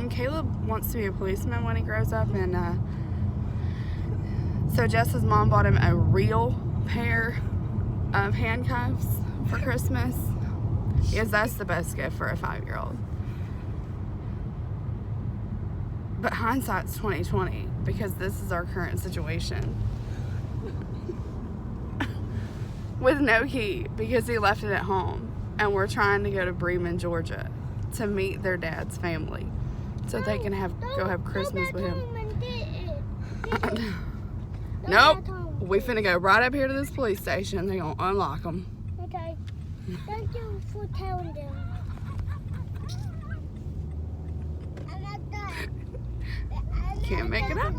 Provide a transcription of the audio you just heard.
Caleb wants to be a policeman when he grows up, and so Jess's mom bought him a real pair of handcuffs for Christmas. Because that's the best gift for a 5-year-old. But hindsight's 2020, because this is our current situation. With no key, because he left it at home. And we're trying to go to Bremen, Georgia, to meet their dad's family, so they can go have Christmas with him. Nope. We finna go right up here to this police station. They're gonna unlock them. Okay. Thank you for telling them. Can't make it up.